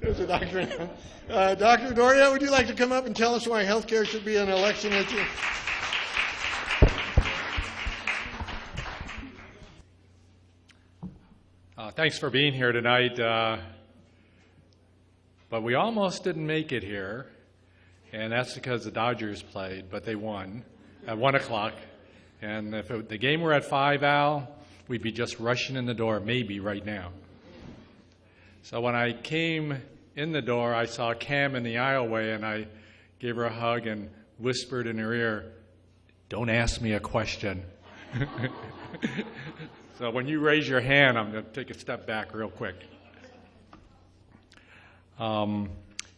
There's a doctor now. Dr. Dorio, would you like to come up and tell us why healthcare should be an election issue? Thanks for being here tonight. But we almost didn't make it here, and that's because the Dodgers played, but they won at 1 o'clock. And if the game were at 5, Al, we'd be just rushing in the door, maybe right now. So when I came in the door, I saw Cam in the aisleway, and I gave her a hug and whispered in her ear, "Don't ask me a question." So when you raise your hand, I'm going to take a step back real quick. And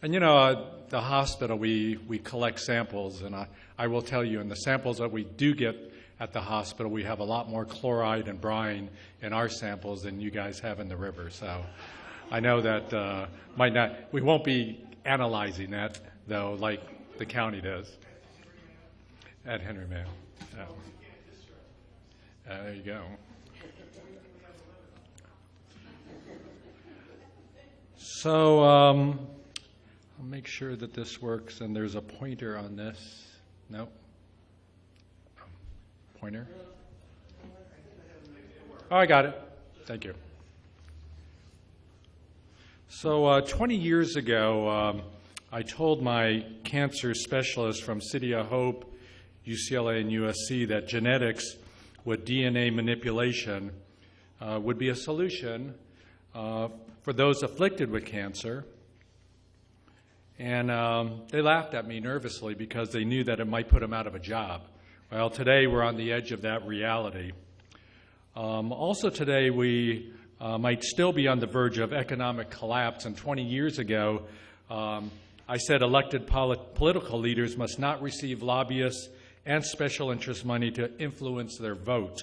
you know, at the hospital, we collect samples, and I will tell you, in the samples that we do get at the hospital, we have a lot more chloride and brine in our samples than you guys have in the river. So I know that we won't be analyzing that, though, like the county does at Henry Mayo. There you go. So I'll make sure that this works, and there's a pointer on this. No? Pointer? Oh, I got it. Thank you. So 20 years ago, I told my cancer specialist from City of Hope, UCLA, and USC that genetics with DNA manipulation would be a solution for those afflicted with cancer. And they laughed at me nervously because they knew that it might put them out of a job. Well, today we're on the edge of that reality. Also today we might still be on the verge of economic collapse. And 20 years ago, I said elected political leaders must not receive lobbyists and special interest money to influence their vote.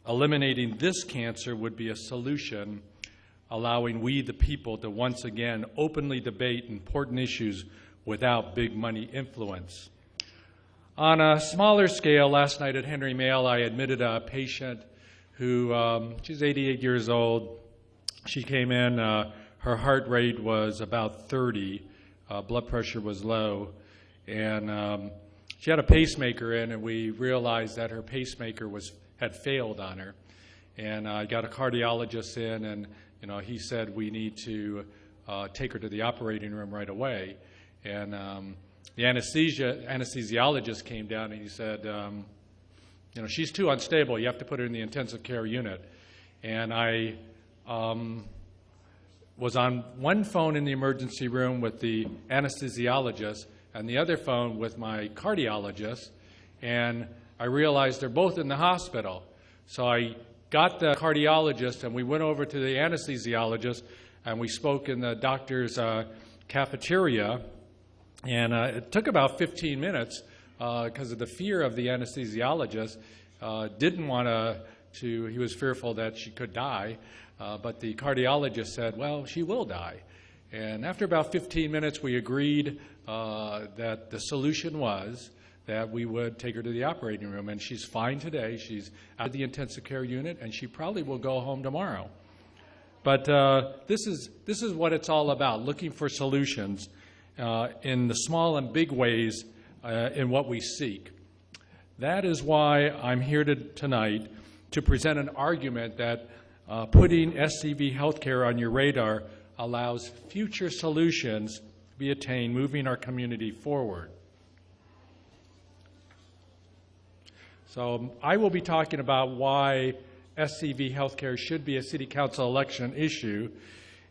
Eliminating this cancer would be a solution, allowing we, the people, to once again openly debate important issues without big money influence. On a smaller scale, last night at Henry Mayo, I admitted a patient who, she's 88 years old. She came in, her heart rate was about 30, blood pressure was low, and she had a pacemaker in, and we realized that her pacemaker had failed on her. And I got a cardiologist in, and he said we need to take her to the operating room right away. And the anesthesiologist came down, and he said, she's too unstable. You have to put her in the intensive care unit. And I was on one phone in the emergency room with the anesthesiologist and the other phone with my cardiologist, and I realized they're both in the hospital. So I got the cardiologist, and we went over to the anesthesiologist, and we spoke in the doctor's cafeteria, and it took about 15 minutes because of the fear of the anesthesiologist. Didn't want he was fearful that she could die, but the cardiologist said, well, she will die. And after about 15 minutes, we agreed that the solution was that we would take her to the operating room. And she's fine today. She's out of the intensive care unit, and she probably will go home tomorrow. But this is what it's all about, looking for solutions in the small and big ways in what we seek. That is why I'm here tonight to present an argument that putting SCV healthcare on your radar allows future solutions to be attained, moving our community forward. So I will be talking about why SCV healthcare should be a city council election issue.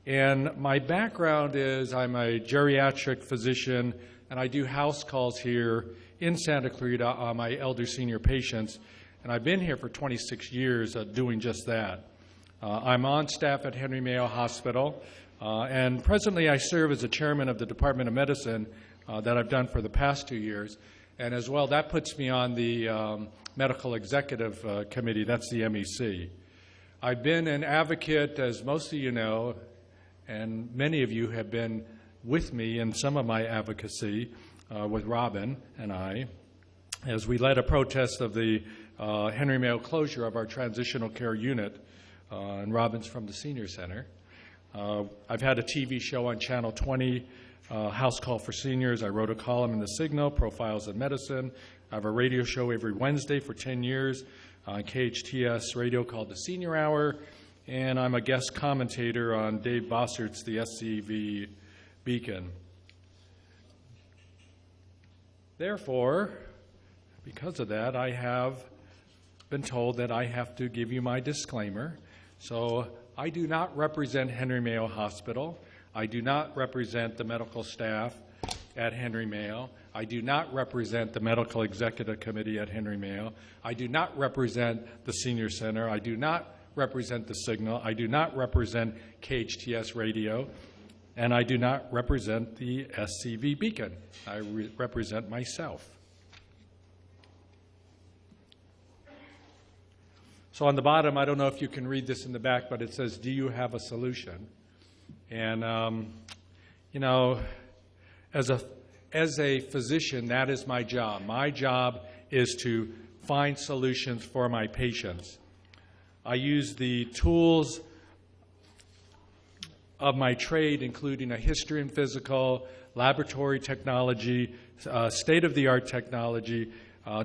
And my background is I'm a geriatric physician, and I do house calls here in Santa Clarita on my elder senior patients. And I've been here for 26 years doing just that. I'm on staff at Henry Mayo Hospital, and presently I serve as the chairman of the Department of Medicine that I've done for the past 2 years. And as well, that puts me on the Medical Executive Committee, that's the MEC. I've been an advocate, as most of you know, and many of you have been with me in some of my advocacy with Robin and I, as we led a protest of the Henry Mayo closure of our transitional care unit, and Robin's from the Senior Center. I've had a TV show on Channel 20, House Call for Seniors. I wrote a column in The Signal, Profiles in Medicine. I have a radio show every Wednesday for 10 years on KHTS radio called The Senior Hour, and I'm a guest commentator on Dave Bossert's The SCV Beacon. Therefore, because of that, I have been told that I have to give you my disclaimer. So I do not represent Henry Mayo Hospital. I do not represent the medical staff at Henry Mayo. I do not represent the Medical Executive Committee at Henry Mayo. I do not represent the Senior Center. I do not represent the Signal. I do not represent KHTS Radio. And I do not represent the SCV Beacon. I represent myself. So on the bottom, I don't know if you can read this in the back, but it says, do you have a solution? And, you know, as a physician, that is my job. My job is to find solutions for my patients. I use the tools of my trade, including a history and physical, laboratory technology, state-of-the-art technology,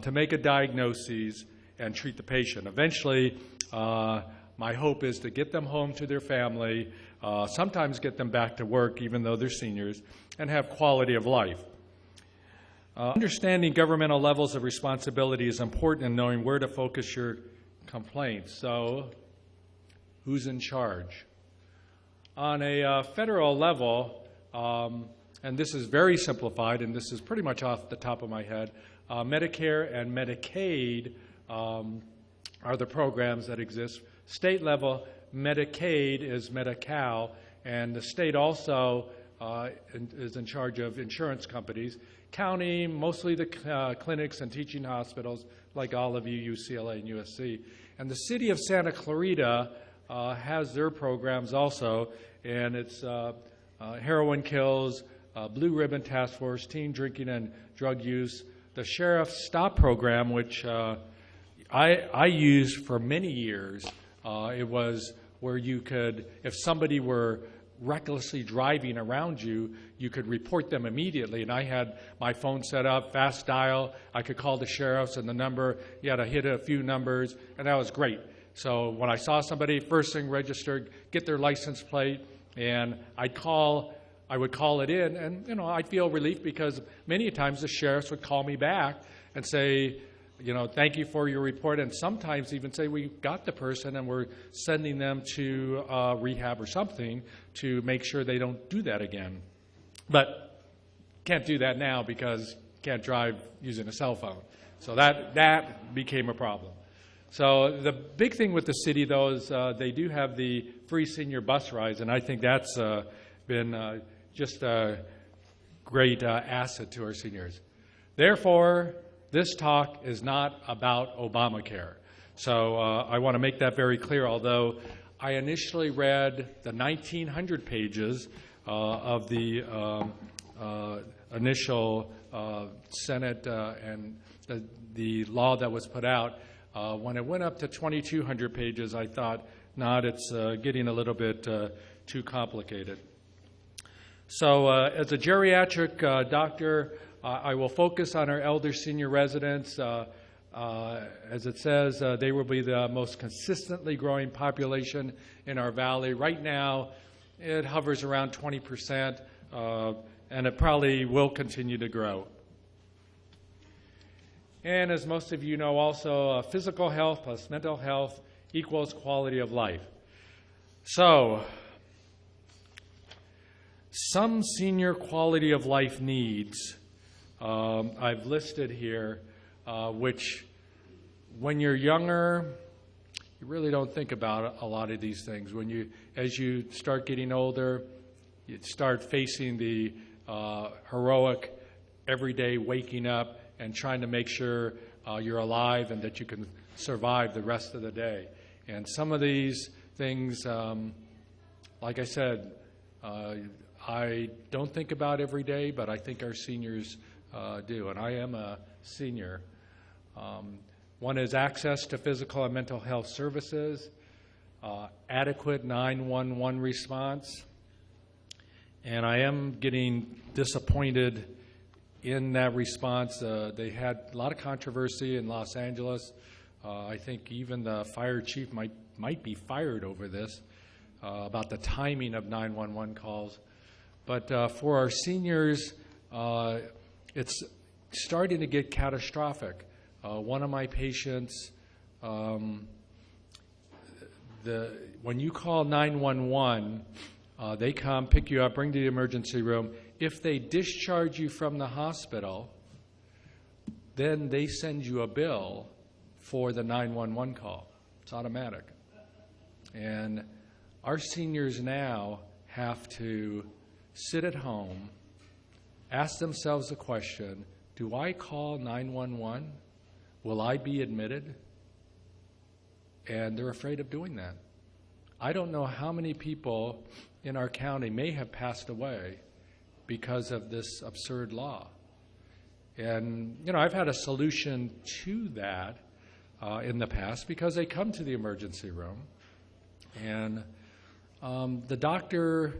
to make a diagnosis and treat the patient. Eventually, my hope is to get them home to their family, sometimes get them back to work, even though they're seniors, and have quality of life. Understanding governmental levels of responsibility is important in knowing where to focus your complaints. So, who's in charge? On a federal level, and this is very simplified, and this is pretty much off the top of my head, Medicare and Medicaid are the programs that exist. State level, Medicaid is Medi-Cal, and the state also is in charge of insurance companies. County, mostly the clinics and teaching hospitals, like all of you, UCLA and USC. And the city of Santa Clarita has their programs also, and it's Heroin Kills, Blue Ribbon Task Force, Teen Drinking and Drug Use, the Sheriff's Stop Program, which I used for many years. It was where you could, if somebody were recklessly driving around you, you could report them immediately. And I had my phone set up, fast dial. I could call the sheriffs and the number. You had to hit a few numbers, and that was great. So when I saw somebody, first thing registered, get their license plate, and I would call it in, and you know, I'd feel relief because many times the sheriffs would call me back and say, you know, thank you for your report, and sometimes even say we got the person and we're sending them to rehab or something to make sure they don't do that again. But can't do that now because can't drive using a cell phone. So that became a problem. So the big thing with the city, though, is they do have the free senior bus rides, and I think that's been just a great asset to our seniors. Therefore, this talk is not about Obamacare. So I want to make that very clear, although I initially read the 1,900 pages of the initial Senate and the law that was put out. When it went up to 2,200 pages, I thought, nah, it's getting a little bit too complicated. So as a geriatric doctor, I will focus on our elder senior residents. As it says, they will be the most consistently growing population in our valley. Right now, it hovers around 20%, and it probably will continue to grow. And as most of you know also, physical health plus mental health equals quality of life. So, some senior quality of life needs I've listed here, which when you're younger, you really don't think about a lot of these things. As you start getting older, you start facing the heroic everyday waking up and trying to make sure you're alive and that you can survive the rest of the day. And some of these things, like I said, I don't think about every day, but I think our seniors do, and I am a senior. One is access to physical and mental health services. adequate 911 response. And I am getting disappointed in that response. They had a lot of controversy in Los Angeles. I think even the fire chief might be fired over this, about the timing of 911 calls. But for our seniors, it's starting to get catastrophic. One of my patients, when you call 911, they come, pick you up, bring you to the emergency room. If they discharge you from the hospital, then they send you a bill for the 911 call. It's automatic. And our seniors now have to sit at home, ask themselves the question, do I call 911? Will I be admitted? And they're afraid of doing that. I don't know how many people in our county may have passed away because of this absurd law. And, you know, I've had a solution to that in the past because they come to the emergency room and the doctor,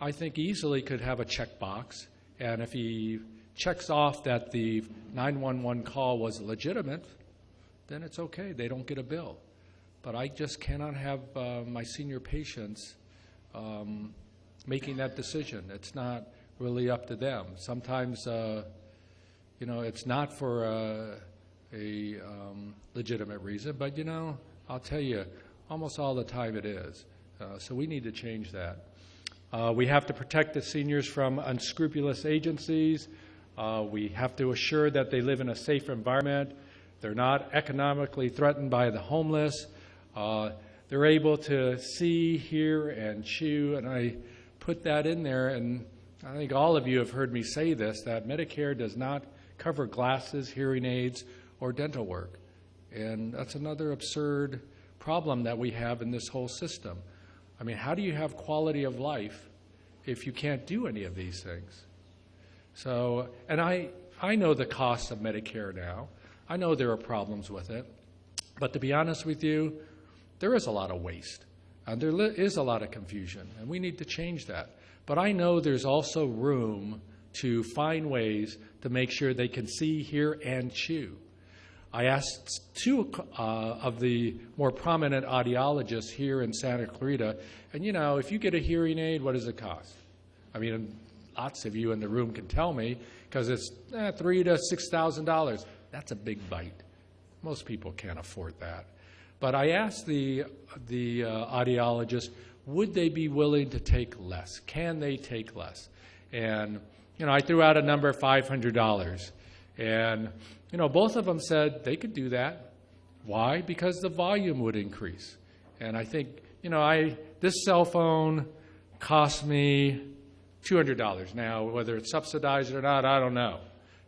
I think, easily could have a checkbox, and if he checks off that the 911 call was legitimate, then it's okay. They don't get a bill. But I just cannot have my senior patients making that decision. It's not really up to them. Sometimes, you know, it's not for a legitimate reason, but, you know, I'll tell you, almost all the time it is. So we need to change that. We have to protect the seniors from unscrupulous agencies. We have to assure that they live in a safe environment. They're not economically threatened by the homeless. They're able to see, hear, and chew, and I put that in there, and I think all of you have heard me say this, that Medicare does not cover glasses, hearing aids, or dental work. And that's another absurd problem that we have in this whole system. I mean, how do you have quality of life if you can't do any of these things? So, and I know the cost of Medicare now. I know there are problems with it. But to be honest with you, there is a lot of waste. And there is a lot of confusion, and we need to change that. But I know there's also room to find ways to make sure they can see, hear, and chew. I asked two of the more prominent audiologists here in Santa Clarita, and you know, if you get a hearing aid, what does it cost? I mean, lots of you in the room can tell me, because it's $3,000 to $6,000. That's a big bite. Most people can't afford that. But I asked the audiologist, would they be willing to take less? Can they take less? And you know, I threw out a number, $500, and you know, both of them said they could do that. Why? Because the volume would increase. And I think, you know, this cell phone cost me $200. Now, whether it's subsidized or not, I don't know.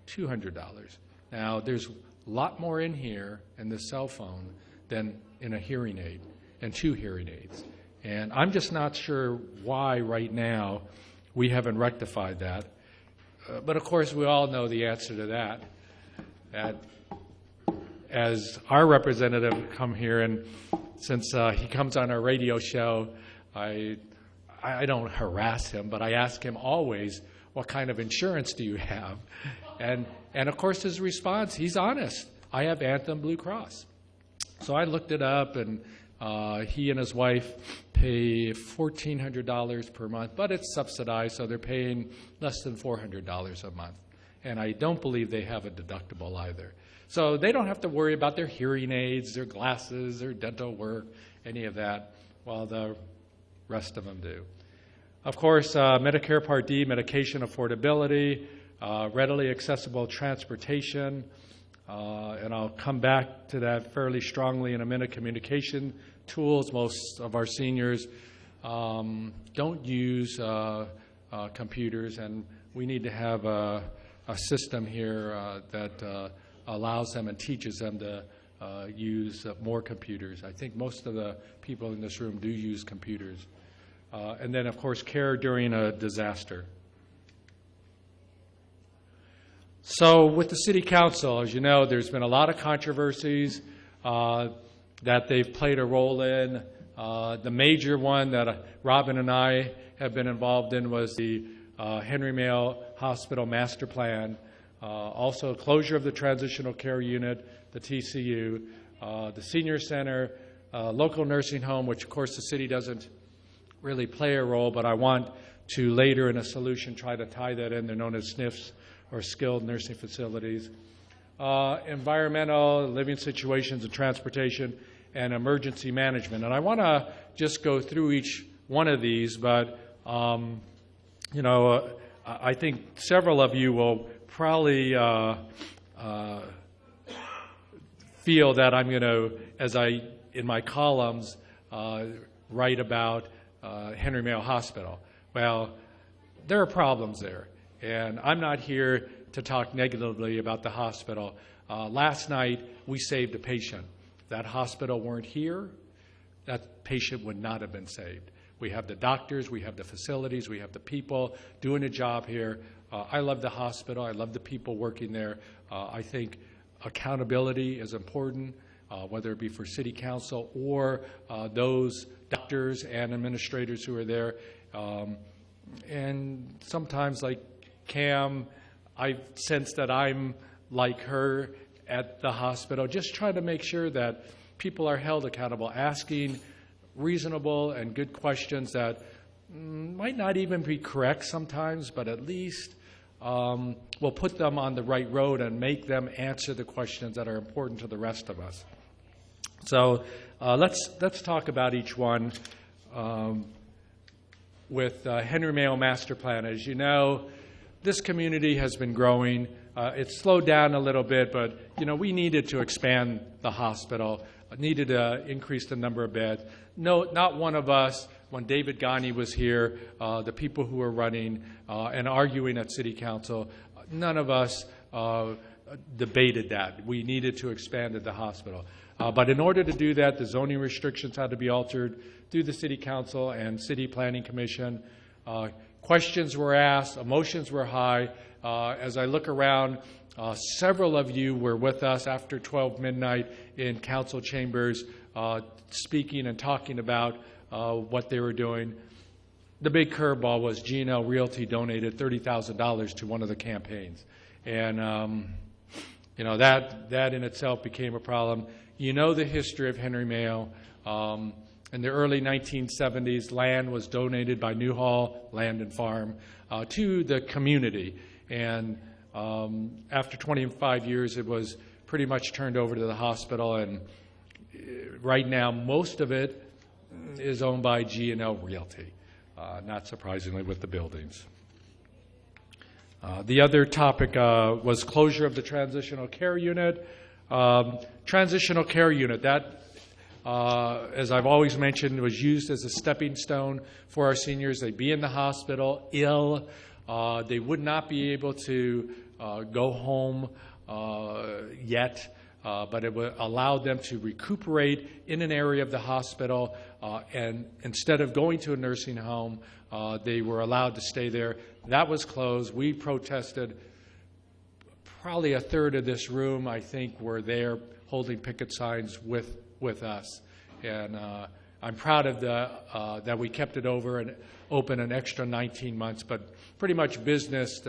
$200. Now, there's a lot more in here in the cell phone than in a hearing aid and 2 hearing aids. And I'm just not sure why right now we haven't rectified that. But of course, we all know the answer to that. That as our representative come here, and since he comes on our radio show, I don't harass him, but I ask him always, what kind of insurance do you have? And of course his response, he's honest. I have Anthem Blue Cross. So I looked it up, and he and his wife pay $1,400 per month, but it's subsidized, so they're paying less than $400 a month. And I don't believe they have a deductible either. So they don't have to worry about their hearing aids, their glasses, their dental work, any of that, while the rest of them do. Of course, Medicare Part D, medication affordability, readily accessible transportation, and I'll come back to that fairly strongly in a minute. Communication tools. Most of our seniors don't use computers, and we need to have a system here that allows them and teaches them to use more computers. I think most of the people in this room do use computers. And then, of course, care during a disaster. So with the City Council, as you know, there's been a lot of controversies that they've played a role in. The major one that Robin and I have been involved in was the Henry Mayo Hospital Master Plan, also closure of the Transitional Care Unit, the TCU, the Senior Center, local nursing home, which of course the city doesn't really play a role, but I want to later in a solution try to tie that in. They're known as SNFs, or skilled nursing facilities. Environmental, living situations and transportation, and emergency management. And I want to just go through each one of these, but I think several of you will probably feel that I'm going to, in my columns, write about Henry Mayo Hospital. Well, there are problems there, and I'm not here to talk negatively about the hospital. Last night, we saved a patient. If that hospital weren't here, that patient would not have been saved. We have the doctors, we have the facilities, we have the people doing a job here. I love the hospital. I love the people working there. I think accountability is important, whether it be for city council or those doctors and administrators who are there. And sometimes, like Cam, I sense that I'm like her at the hospital, just trying to make sure that people are held accountable, asking reasonable and good questions that might not even be correct sometimes, but at least will put them on the right road and make them answer the questions that are important to the rest of us. So let's talk about each one. With Henry Mayo Master Plan, as you know, this community has been growing. It's slowed down a little bit, but we needed to expand the hospital, needed to increase the number of beds. No, not one of us, when David Ghani was here, the people who were running and arguing at City Council, none of us debated that. We needed to expand the hospital. But in order to do that, the zoning restrictions had to be altered through the City Council and City Planning Commission. Questions were asked, emotions were high. As I look around, several of you were with us after 12 midnight in council chambers speaking and talking about what they were doing. The big curveball was G&L Realty donated $30,000 to one of the campaigns. And that in itself became a problem. You know the history of Henry Mayo. In the early 1970s, land was donated by Newhall Land and Farm to the community. And after 25 years, it was pretty much turned over to the hospital. And right now, most of it is owned by G&L Realty, not surprisingly with the buildings. The other topic was closure of the Transitional Care Unit. Transitional Care Unit, that, as I've always mentioned, was used as a stepping stone for our seniors. They'd be in the hospital, ill. They would not be able to go home yet, but it would allow them to recuperate in an area of the hospital, and instead of going to a nursing home, they were allowed to stay there. That was closed. We protested. Probably a third of this room, I think, were there holding picket signs with us. And I'm proud of that we kept it open an extra 19 months, but pretty much business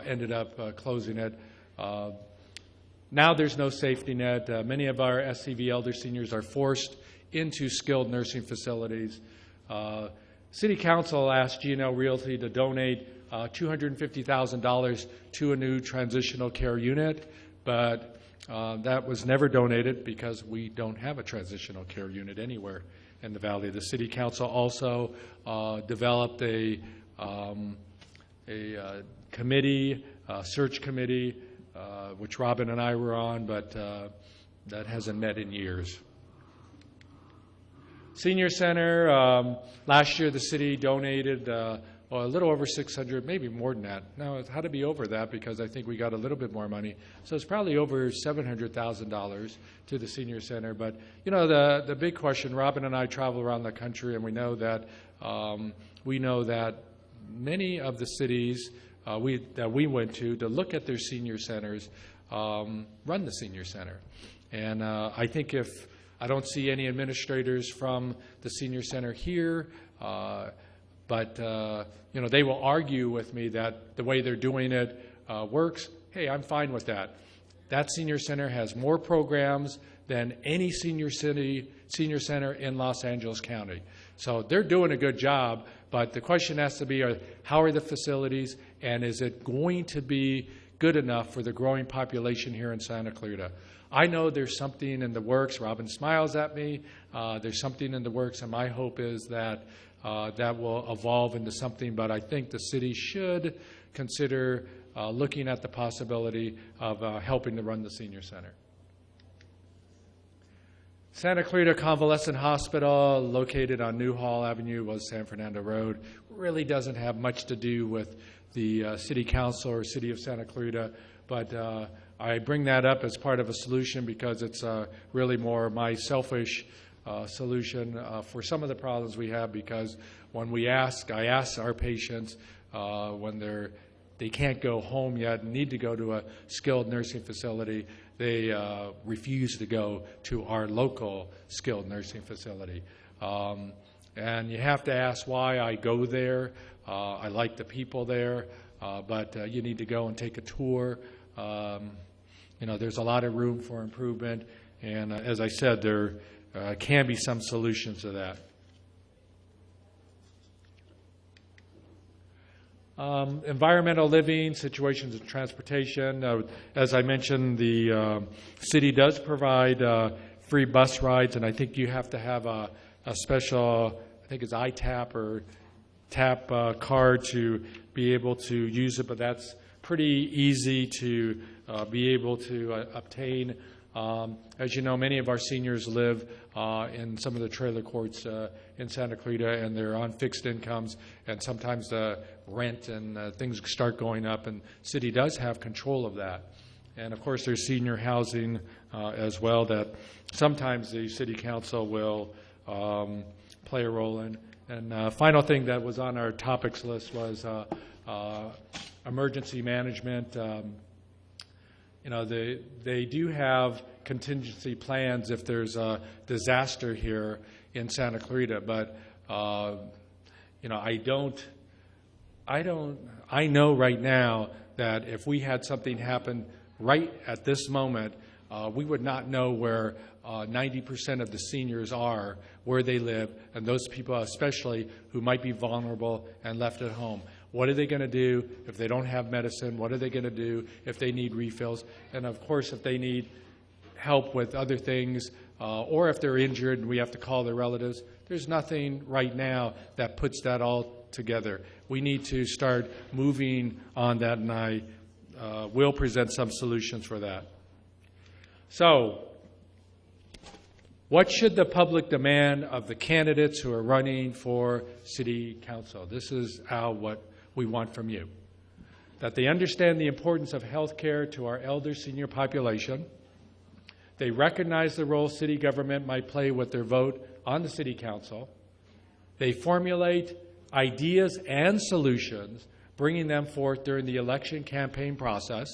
ended up closing it. Now there's no safety net. Many of our SCV elder seniors are forced into skilled nursing facilities. City Council asked G&L Realty to donate $250,000 to a new transitional care unit, but that was never donated because we don't have a transitional care unit anywhere in the Valley. The City Council also developed a committee, search committee, which Robin and I were on, but that hasn't met in years. Senior Center, last year the city donated a little over 600, maybe more than that. No, it had to be over that because I think we got a little bit more money. So it's probably over $700,000 to the Senior Center. But, the big question, Robin and I travel around the country, and we know that many of the cities that we went to look at their senior centers run the Senior Center. And I think if I don't see any administrators from the senior center here, but they will argue with me that the way they're doing it works. Hey, I'm fine with that. That senior center has more programs than any senior center in Los Angeles County. So they're doing a good job, but the question has to be, how are the facilities, and is it going to be good enough for the growing population here in Santa Clarita? I know there's something in the works. Robin smiles at me. There's something in the works, and my hope is that that will evolve into something, but I think the city should consider looking at the possibility of helping to run the senior center. Santa Clarita Convalescent Hospital, located on Newhall Avenue, was San Fernando Road, really doesn't have much to do with the City Council or City of Santa Clarita, but I bring that up as part of a solution because it's really more my selfish solution for some of the problems we have, because when I ask our patients when they can't go home yet and need to go to a skilled nursing facility, they refuse to go to our local skilled nursing facility. And you have to ask why I go there. I like the people there, but you need to go and take a tour. There's a lot of room for improvement, and as I said, there can be some solutions to that. Environmental living, situations of transportation. As I mentioned, the city does provide free bus rides, and I think you have to have a special, I think it's ITAP or TAP card to be able to use it, but that's pretty easy to be able to obtain. As you know, many of our seniors live in some of the trailer courts in Santa Clarita, and they're on fixed incomes, and sometimes the rent and things start going up, and city does have control of that. And of course, there's senior housing as well that sometimes the city council will play a role in. And final thing that was on our topics list was emergency management. They do have contingency plans if there's a disaster here in Santa Clarita, but I know right now that if we had something happen right at this moment, we would not know where 90% of the seniors are, where they live, and those people especially who might be vulnerable and left at home. What are they going to do if they don't have medicine? What are they going to do if they need refills? And of course, if they need help with other things, or if they're injured and we have to call their relatives, there's nothing right now that puts that all together. We need to start moving on that, and I will present some solutions for that. So, what should the public demand of the candidates who are running for city council? This is what we want from you. That they understand the importance of health care to our elder senior population. They recognize the role city government might play with their vote on the city council. They formulate ideas and solutions, bringing them forth during the election campaign process.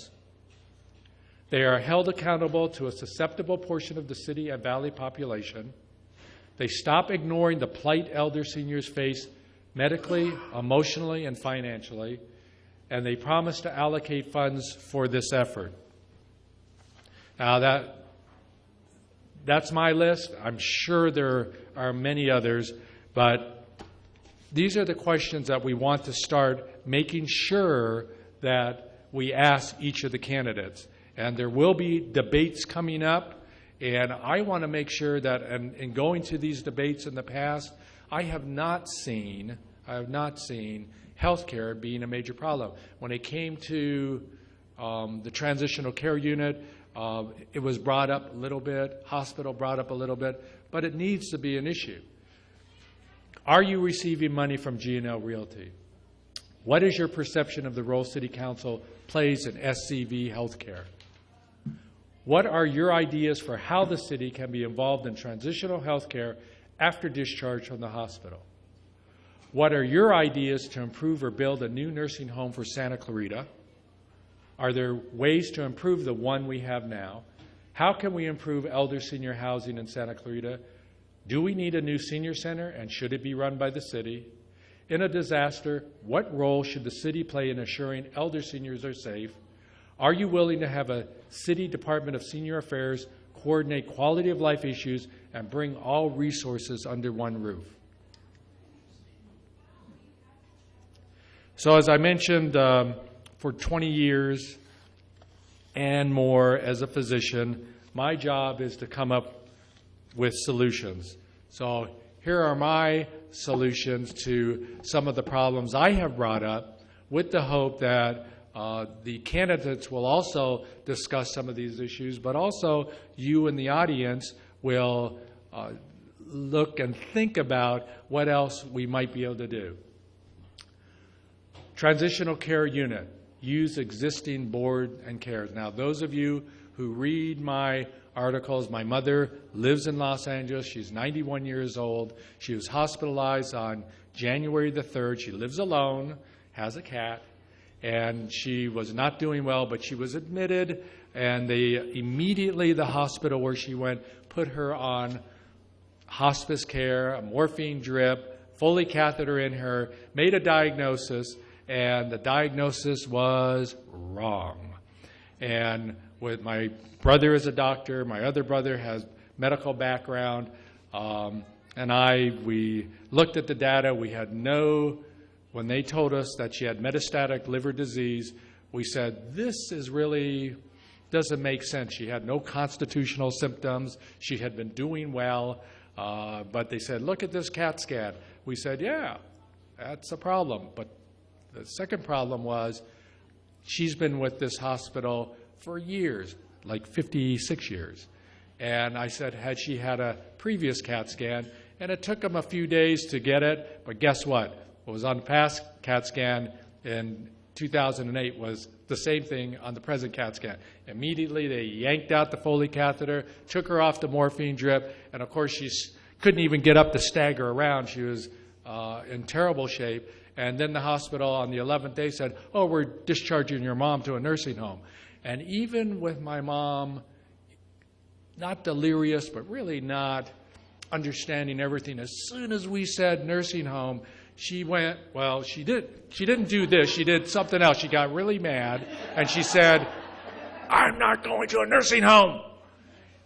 They are held accountable to a susceptible portion of the city and valley population. They stop ignoring the plight elder seniors face medically, emotionally, and financially, and they promise to allocate funds for this effort. Now that's my list. I'm sure there are many others, but these are the questions that we want to start making sure that we ask each of the candidates. And there will be debates coming up, and I want to make sure that in going to these debates in the past, I have not seen health care being a major problem. When it came to the transitional care unit, it was brought up a little bit, hospital brought up a little bit, but it needs to be an issue. Are you receiving money from G&L Realty? What is your perception of the role City Council plays in SCV healthcare? What are your ideas for how the city can be involved in transitional health care after discharge from the hospital? What are your ideas to improve or build a new nursing home for Santa Clarita? Are there ways to improve the one we have now? How can we improve elder senior housing in Santa Clarita? Do we need a new senior center, and should it be run by the city? In a disaster, what role should the city play in assuring elder seniors are safe? Are you willing to have a city Department of Senior Affairs coordinate quality of life issues and bring all resources under one roof? So as I mentioned, for 20 years and more as a physician, my job is to come up with solutions. So here are my solutions to some of the problems I have brought up, with the hope that the candidates will also discuss some of these issues, but also you in the audience will look and think about what else we might be able to do. Transitional care unit. Use existing board and cares. Now, those of you who read my articles, my mother lives in Los Angeles. She's 91 years old. She was hospitalized on January the 3rd. She lives alone, has a cat, and she was not doing well, but she was admitted, and they immediately, the hospital where she went, put her on hospice care, a morphine drip, Foley catheter in her, made a diagnosis, and the diagnosis was wrong. And with my brother is a doctor, my other brother has medical background, and we looked at the data. We had when they told us that she had metastatic liver disease, we said, this is really doesn't make sense. She had no constitutional symptoms. She had been doing well, but they said, look at this CAT scan. We said, yeah, that's a problem. But the second problem was she's been with this hospital for years, like 56 years. And I said, had she had a previous CAT scan? And it took them a few days to get it, but guess what? What was on the past CAT scan in 2008 was the same thing on the present CAT scan. Immediately, they yanked out the Foley catheter, took her off the morphine drip, and of course, she couldn't even get up to stagger around. She was in terrible shape. And then the hospital on the 11th day said, oh, we're discharging your mom to a nursing home. And even with my mom, not delirious, but really not understanding everything, as soon as we said nursing home, she went, well, she didn't do this, she did something else. She got really mad, and she said, I'm not going to a nursing home.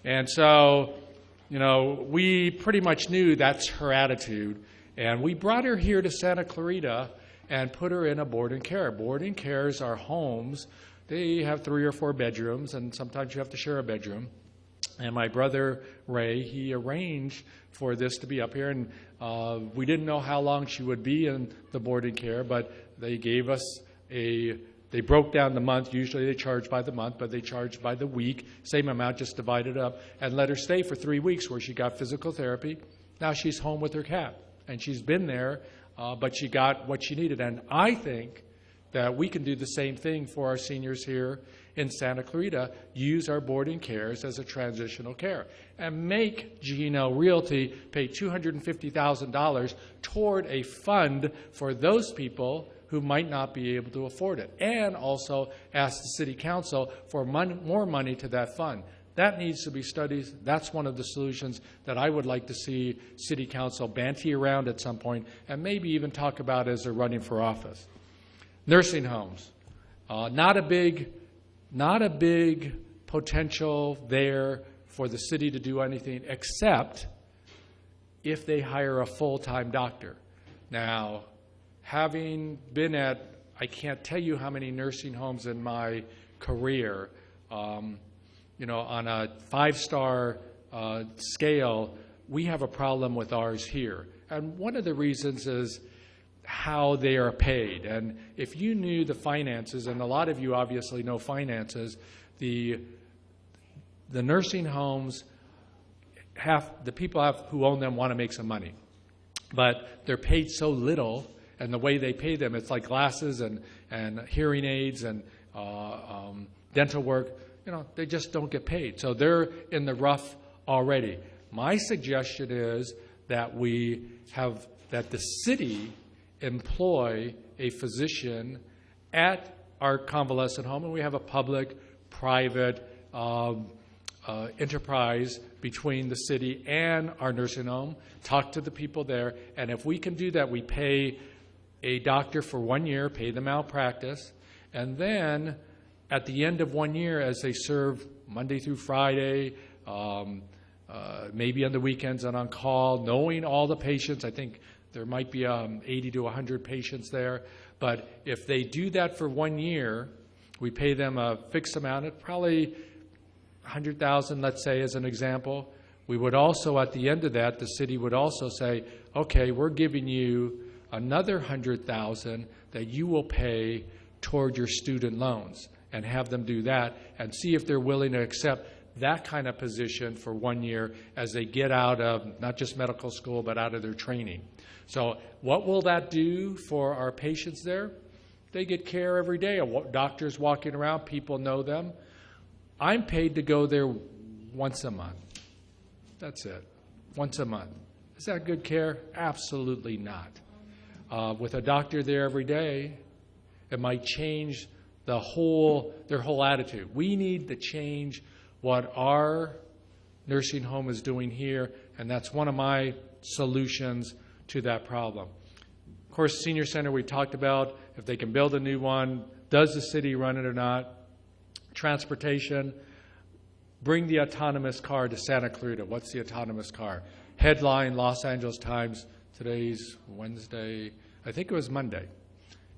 And so, we pretty much knew that's her attitude. And we brought her here to Santa Clarita and put her in a board and care. Board and cares are homes. They have 3 or 4 bedrooms, and sometimes you have to share a bedroom. And my brother, Ray, he arranged for this to be up here. And we didn't know how long she would be in the board and care, but they gave us they broke down the month. Usually they charge by the month, but they charged by the week, same amount, just divided up, and let her stay for 3 weeks where she got physical therapy. Now she's home with her cat. And she's been there, but she got what she needed. And I think that we can do the same thing for our seniors here in Santa Clarita, use our board and cares as a transitional care, and make G&L Realty pay $250,000 toward a fund for those people who might not be able to afford it, and also ask the City Council for more money to that fund. That needs to be studied. That's one of the solutions that I would like to see City Council banty around at some point, and maybe even talk about as they're running for office. Nursing homes, not a big potential there for the city to do anything except if they hire a full-time doctor. Now, having been at, I can't tell you how many nursing homes in my career. On a 5-star scale, we have a problem with ours here. And one of the reasons is how they are paid. And if you knew the finances, and a lot of you obviously know finances, the nursing homes the people who own them want to make some money. But they're paid so little, and the way they pay them, it's like glasses and hearing aids and dental work. They just don't get paid. So they're in the rough already. My suggestion is that that the city employ a physician at our convalescent home, and we have a public, private enterprise between the city and our nursing home, talk to the people there, and if we can do that, we pay a doctor for 1 year, pay the malpractice, and then at the end of 1 year, as they serve Monday through Friday, maybe on the weekends and on call, knowing all the patients, I think there might be 80 to 100 patients there, but if they do that for 1 year, we pay them a fixed amount, of probably $100,000, let's say, as an example. We would also, at the end of that, the city would also say, okay, we're giving you another $100,000 that you will pay toward your student loans, and have them do that and see if they're willing to accept that kind of position for 1 year as they get out of not just medical school, but out of their training. So what will that do for our patients there? They get care every day. Doctors walking around, people know them. I'm paid to go there once a month. That's it, once a month. Is that good care? Absolutely not. With a doctor there every day, it might change their whole attitude. We need to change what our nursing home is doing here, and that's one of my solutions to that problem. Of course, Senior Center we talked about, if they can build a new one, does the city run it or not? Transportation, bring the autonomous car to Santa Clarita. What's the autonomous car? Headline, Los Angeles Times, today's Wednesday, I think it was Monday.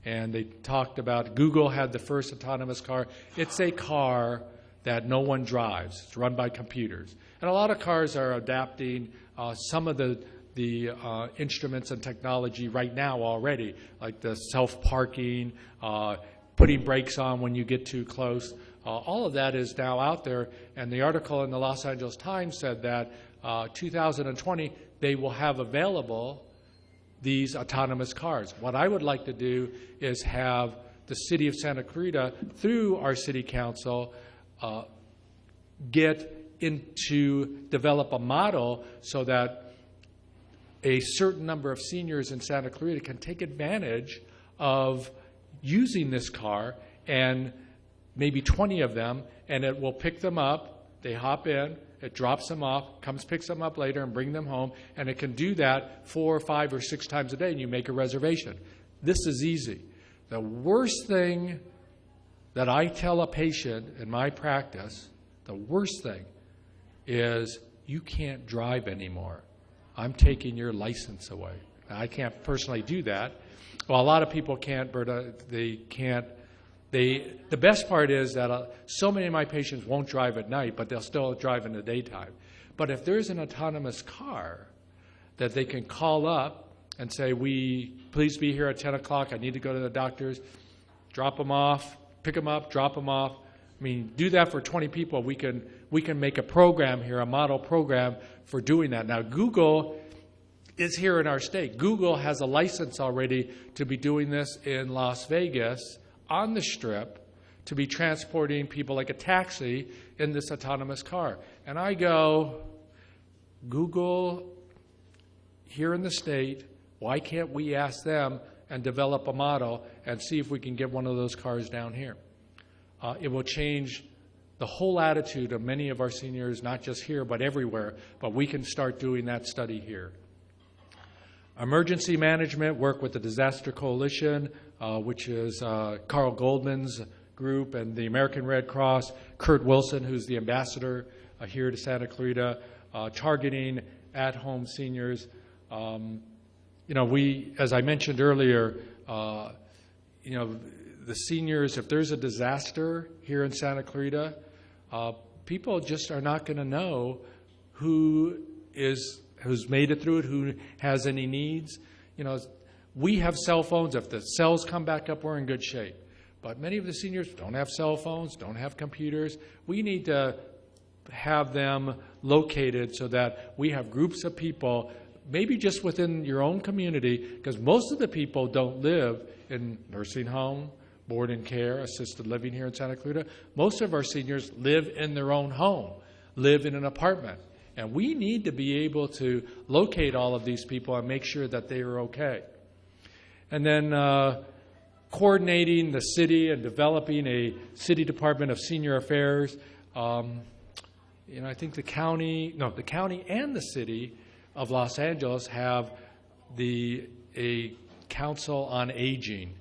And they talked about Google had the first autonomous car. It's a car that no one drives. It's run by computers. And a lot of cars are adapting some of the instruments and technology right now already, like the self-parking, putting brakes on when you get too close. All of that is now out there. And the article in the Los Angeles Times said that 2020, they will have available these autonomous cars. What I would like to do is have the city of Santa Clarita, through our city council, develop a model so that a certain number of seniors in Santa Clarita can take advantage of using this car, and maybe 20 of them, and it will pick them up, they hop in, it drops them off, picks them up later and bring them home, and it can do that 4 or 5 or 6 times a day, and you make a reservation. This is easy. The worst thing that I tell a patient in my practice, the worst thing is you can't drive anymore. I'm taking your license away. Now, I can't personally do that. Well, a lot of people can't, Berta. They can't. The best part is that so many of my patients won't drive at night, but they'll still drive in the daytime. But if there's an autonomous car that they can call up and say, please be here at 10 o'clock, I need to go to the doctor's, drop them off, pick them up, drop them off. I mean, do that for 20 people. We can make a program here, a model program for doing that. Now, Google is here in our state. Google has a license already to be doing this in Las Vegas on the Strip, to be transporting people like a taxi in this autonomous car. And I go, Google here in the state, why can't we ask them and develop a model and see if we can get one of those cars down here? It will change the whole attitude of many of our seniors, not just here, but everywhere. But we can start doing that study here. Emergency management, work with the Disaster Coalition, which is Carl Goldman's group, and the American Red Cross, Kurt Wilson, who's the ambassador here to Santa Clarita, targeting at-home seniors. As I mentioned earlier, the seniors, if there's a disaster here in Santa Clarita, people just are not going to know who's made it through it, who has any needs. We have cell phones. If the cells come back up, we're in good shape. But many of the seniors don't have cell phones, don't have computers. We need to have them located so that we have groups of people, maybe just within your own community, because most of the people don't live in nursing home, board and care, assisted living here in Santa Clarita. Most of our seniors live in their own home, live in an apartment. And we need to be able to locate all of these people and make sure that they are okay. And then coordinating the city and developing a city department of senior affairs. I think the county and the city of Los Angeles have a council on aging.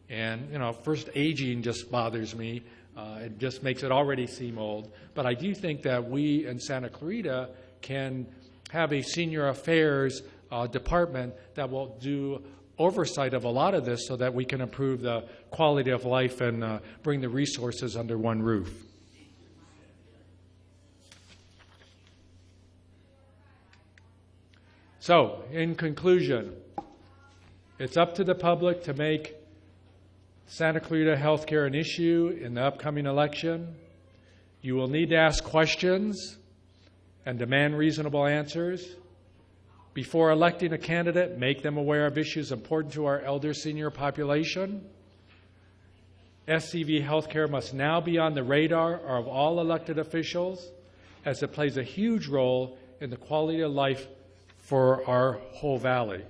And, first, aging just bothers me. It just makes it already seem old. But I do think that we in Santa Clarita can have a senior affairs department that will do oversight of a lot of this so that we can improve the quality of life and bring the resources under one roof. So, in conclusion, it's up to the public to make Santa Clarita healthcare an issue in the upcoming election. You will need to ask questions and demand reasonable answers. Before electing a candidate, make them aware of issues important to our elder senior population. SCV healthcare must now be on the radar of all elected officials, as it plays a huge role in the quality of life for our whole valley.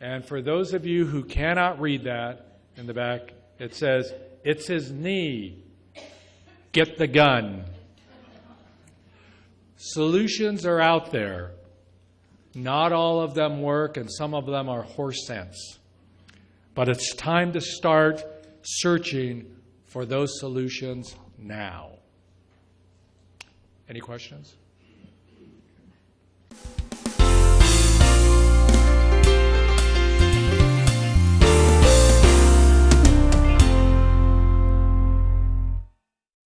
And for those of you who cannot read that, in the back, it says, "It's his knee. Get the gun." Solutions are out there. Not all of them work, and some of them are horse sense. But it's time to start searching for those solutions now. Any questions?